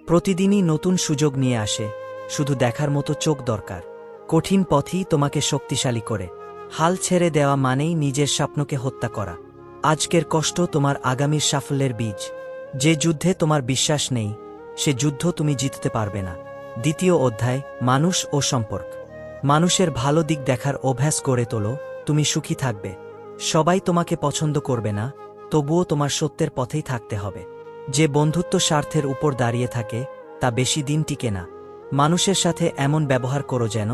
প্রতিদিনই নতুন সুযোগ নিয়ে আসে, শুধু দেখার মতো চোখ দরকার। কঠিন পথই তোমাকে শক্তিশালী করে। হাল ছেড়ে দেওয়া মানেই নিজের স্বপ্নকে হত্যা করা। আজকের কষ্ট তোমার আগামীর সাফল্যের বীজ। যে যুদ্ধে তোমার বিশ্বাস নেই, সে যুদ্ধ তুমি জিততে পারবে না। দ্বিতীয় অধ্যায়, মানুষ ও সম্পর্ক। মানুষের ভালো দিক দেখার অভ্যাস গড়ে তোলো, তুমি সুখী থাকবে। সবাই তোমাকে পছন্দ করবে না, তবুও তোমার সত্যের পথেই থাকতে হবে। যে বন্ধুত্ব স্বার্থের উপর দাঁড়িয়ে থাকে, তা বেশি দিন টিকে না। মানুষের সাথে এমন ব্যবহার করো যেন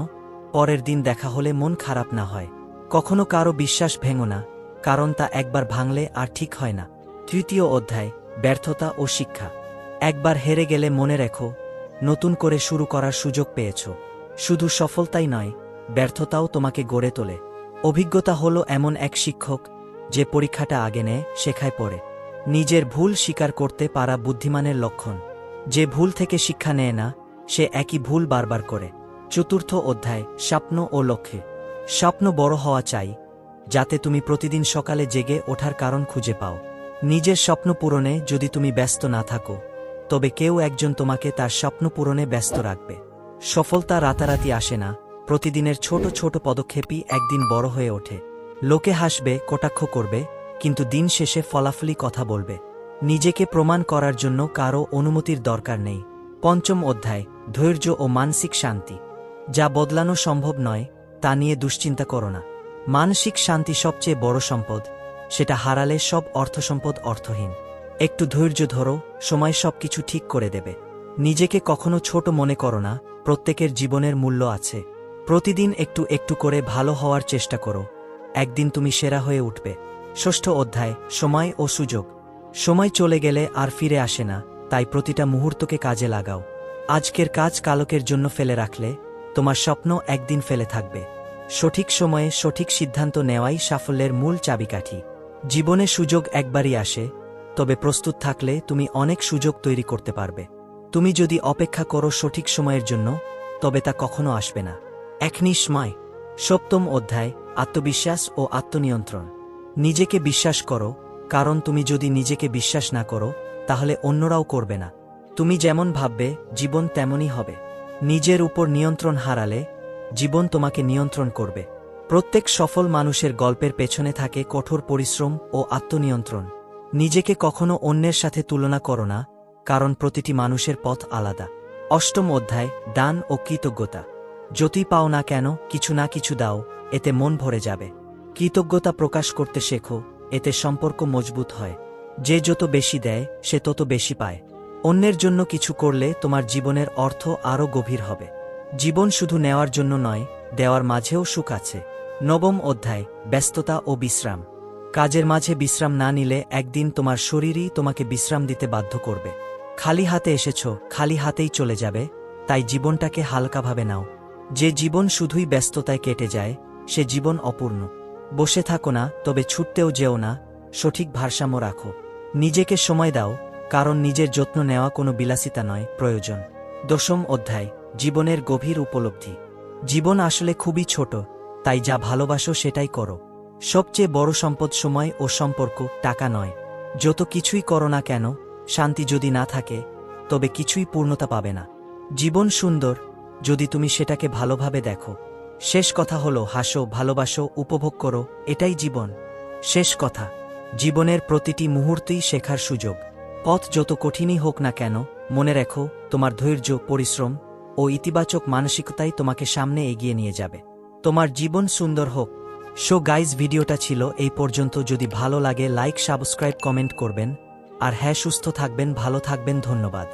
পরের দিন দেখা হলে মন খারাপ না হয়। কখনো কারো বিশ্বাস ভেঙো না, কারণ তা একবার ভাঙলে আর ঠিক হয় না। তৃতীয় অধ্যায়, ব্যর্থতা ও শিক্ষা। একবার হেরে গেলে মনে রেখো, নতুন করে শুরু করার সুযোগ পেয়েছ। শুধু সফলতাই নয়, ব্যর্থতাও তোমাকে গড়ে তোলে। অভিজ্ঞতা হলো এমন এক শিক্ষক, যে পরীক্ষাটা আগে নেয়, শেখায় পড়ে। নিজের ভুল স্বীকার করতে পারা বুদ্ধিমানের লক্ষণ। যে ভুল থেকে শিক্ষা নেয় না, সে একই ভুল বারবার করে। চতুর্থ অধ্যায়, স্বপ্ন ও লক্ষ্যে। স্বপ্ন বড় হওয়া চাই, যাতে তুমি প্রতিদিন সকালে জেগে ওঠার কারণ খুঁজে পাও। নিজের স্বপ্ন পূরণে যদি তুমি ব্যস্ত না থাকো, তবে কেউ একজন তোমাকে তার স্বপ্ন পূরণে ব্যস্ত রাখবে। সফলতা রাতারাতি আসে না, প্রতিদিনের ছোট ছোট পদক্ষেপই একদিন বড় হয়ে ওঠে। লোকে হাসবে, কটাক্ষ করবে, কিন্তু দিন শেষে ফলাফলই কথা বলবে। নিজেকে প্রমাণ করার জন্য কারও অনুমতির দরকার নেই। পঞ্চম অধ্যায়, ধৈর্য ও মানসিক শান্তি। যা বদলানো সম্ভব নয়, তা নিয়ে দুশ্চিন্তা করো না। মানসিক শান্তি সবচেয়ে বড় সম্পদ, সেটা হারালে সব অর্থসম্পদ অর্থহীন। একটু ধৈর্য ধরো, সময় সবকিছু ঠিক করে দেবে। নিজেকে কখনো ছোট মনে করো না, প্রত্যেকের জীবনের মূল্য আছে। প্রতিদিন একটু একটু করে ভালো হওয়ার চেষ্টা করো, একদিন তুমি সেরা হয়ে উঠবে। ষষ্ঠ অধ্যায়, সময় ও সুযোগ। সময় চলে গেলে আর ফিরে আসে না, তাই প্রতিটা মুহূর্তকে কাজে লাগাও। আজকের কাজ কালকের জন্য ফেলে রাখলে, তোমার স্বপ্ন একদিন ফেলে থাকবে। সঠিক সময়ে সঠিক সিদ্ধান্ত নেওয়াই সাফল্যের মূল চাবিকাঠি। জীবনে সুযোগ একবারই আসে, তবে প্রস্তুত থাকলে তুমি অনেক সুযোগ তৈরি করতে পারবে। তুমি যদি অপেক্ষা করো সঠিক সময়ের জন্য, তবে তা কখনো আসবে না। একনিষ্ময়। সপ্তম অধ্যায়, আত্মবিশ্বাস ও আত্মনিয়ন্ত্রণ। নিজেকে বিশ্বাস করো, কারণ তুমি যদি নিজেকে বিশ্বাস না করো, তাহলে অন্যরাও করবে না। তুমি যেমন ভাববে, জীবন তেমনই হবে। নিজের উপর নিয়ন্ত্রণ হারালে, জীবন তোমাকে নিয়ন্ত্রণ করবে। প্রত্যেক সফল মানুষের গল্পের পেছনে থাকে কঠোর পরিশ্রম ও আত্মনিয়ন্ত্রণ। নিজেকে কখনো অন্যের সাথে তুলনা করো না, কারণ প্রতিটি মানুষের পথ আলাদা। অষ্টম অধ্যায়, দান ও কৃতজ্ঞতা। যতই পাও না কেন, কিছু না কিছু দাও, এতে মন ভরে যাবে। কৃতজ্ঞতা প্রকাশ করতে শেখো, এতে সম্পর্ক মজবুত হয়। যে যত বেশি দেয়, সে তত বেশি পায়। অন্যের জন্য কিছু করলে তোমার জীবনের অর্থ আরও গভীর হবে। জীবন শুধু নেওয়ার জন্য নয়, দেওয়ার মাঝেও সুখ আছে। নবম অধ্যায়, ব্যস্ততা ও বিশ্রাম। কাজের মাঝে বিশ্রাম না নিলে একদিন তোমার শরীরই তোমাকে বিশ্রাম দিতে বাধ্য করবে। খালি হাতে এসেছ, খালি হাতেই চলে যাবে, তাই জীবনটাকে হালকাভাবে নাও। যে জীবন শুধুই ব্যস্ততায় কেটে যায়, সে জীবন অপূর্ণ। বসে থাকো না, তবে ছুটতেও যেও না, সঠিক ভারসাম্য রাখো। নিজেকে সময় দাও, কারণ নিজের যত্ন নেওয়া কোনো বিলাসিতা নয়, প্রয়োজন। দশম অধ্যায়, জীবনের গভীর উপলব্ধি। জীবন আসলে খুবই ছোট, তাই যা ভালোবাসো সেটাই করো। সবচেয়ে বড় সম্পদ সময় ও সম্পর্ক, টাকা নয়। যত কিছুই করো না কেন, শান্তি যদি না থাকে, তবে কিছুই পূর্ণতা পাবে না। জীবন সুন্দর, যদি তুমি সেটাকে ভালোভাবে দেখো। শেষ কথা হলো, হাসো, ভালোবাসো, উপভোগ করো, এটাই জীবন। শেষ কথা, জীবনের প্রতিটি মুহূর্তেই শেখার সুযোগ। পথ যত কঠিনই হোক না কেন, মনে রেখো, তোমার ধৈর্য, পরিশ্রম ও ইতিবাচক মানসিকতাই তোমাকে সামনে এগিয়ে নিয়ে যাবে। তোমার জীবন সুন্দর হোক। সো গাইজ, ভিডিওটা ছিল এই পর্যন্ত। যদি ভালো লাগে, লাইক, সাবস্ক্রাইব, কমেন্ট করবেন। আর হ্যাঁ, সুস্থ থাকবেন, ভালো থাকবেন। ধন্যবাদ।